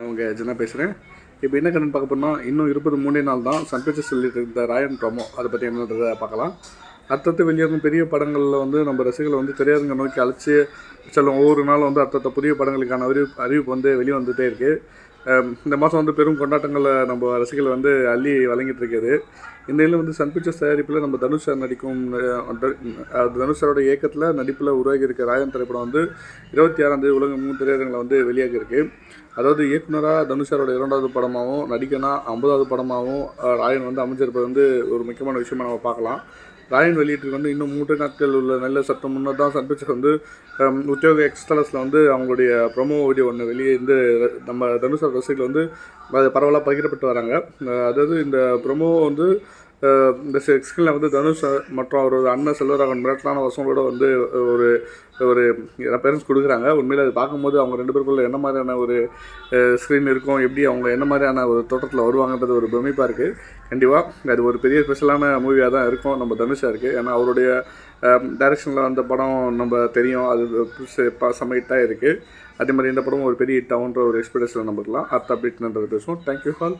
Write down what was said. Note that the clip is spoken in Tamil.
அவங்க ஜனா பேசுகிறேன். இப்போ என்ன கண்ணு பார்க்க போனால் இன்னும் 23 நாள் தான் சன் பிக்சர்ஸ் சொல்லிட்டு இருந்த ராயன் ப்ரோமோ அதை பற்றி என்னன்றதை பார்க்கலாம். அடுத்தடுத்து வெளியாகும் பெரிய படங்களில் வந்து நம்ம ரசிகர்களை வந்து திரையரங்க நோக்கி அழைச்சி செல்லும். ஒவ்வொரு நாளும் வந்து அடுத்தடுத்த புதிய படங்களுக்கான அறிவிப்பு வந்து வெளியே வந்துகிட்டே இருக்குது. இந்த மாதம் வந்து பெரும் கொண்டாட்டங்களை நம்ம ரசிகர்கள் வந்து அள்ளி வழங்கிட்டு இருக்குது. இந்த நிலையில் வந்து சன் பிக்சர்ஸ் தயாரிப்பில் நம்ம தனுஷ் சார் நடிக்கும் தனுஷ் சாரோட இயக்கத்தில் நடிப்பில் உருவாகி இருக்க ராயன் திரைப்படம் வந்து 26ஆம் தேதி உலகம் 3 திரையரங்களை வந்து வெளியாகி இருக்குது. அதாவது இயக்குனராக தனுஷ் சாரோட 2வது படமாகவும் நடிகனா 50வது படமாகவும் ராயன் வந்து அமைஞ்சிருப்பது வந்து ஒரு முக்கியமான விஷயமாக நம்ம பார்க்கலாம். ராயன் வெளியீட்டுக்கு வந்து இன்னும் 3 நாட்கள் உள்ள நல்ல சத்தம் முன்னே தான் சன் பிக்சர்ஸ் வந்து உத்தியோக எக்ஸ்தலஸில் வந்து அவங்களுடைய ப்ரொமோ வீடியோ ஒன்று வெளியே இருந்து நம்ம தனுஷ் ரசிகர்கள் வந்து அது பரவலாக பகிரப்பட்டு வராங்க. அதாவது இந்த ப்ரொமோ வந்து இந்த ஸ்க்ரீனில் வந்து தனுஷ் மற்றும் அவரோட அண்ணன் செல்வராகவன் மிரட்டலான வசங்களோட வந்து ஒரு ஒரு பேரண்ட்ஸ் கொடுக்குறாங்க. உண்மையில் அது பார்க்கும்போது அவங்க 2 பேருக்குள்ள என்ன மாதிரியான ஒரு ஸ்க்ரீன் இருக்கும், எப்படி அவங்க என்ன மாதிரியான ஒரு தோட்டத்தில் வருவாங்கன்றது ஒரு பிரமிப்பாக இருக்குது. கண்டிப்பாக அது ஒரு பெரிய ஸ்பெஷலான மூவியாக தான் இருக்கும் நம்ம தனுஷாக இருக்குது. ஏன்னா அவருடைய டைரக்ஷனில் அந்த படம் நம்ம தெரியும், அது செம்மைட்டாக இருக்குது. அதே மாதிரி இந்த படமும் ஒரு பெரிய ஹிட் ஆகுன்ற ஒரு எக்ஸ்பெக்டேஷனில் நம்ம இருக்கலாம். அடுத்த அப்டேட்ன்றது பேசுவோம். Thank you all.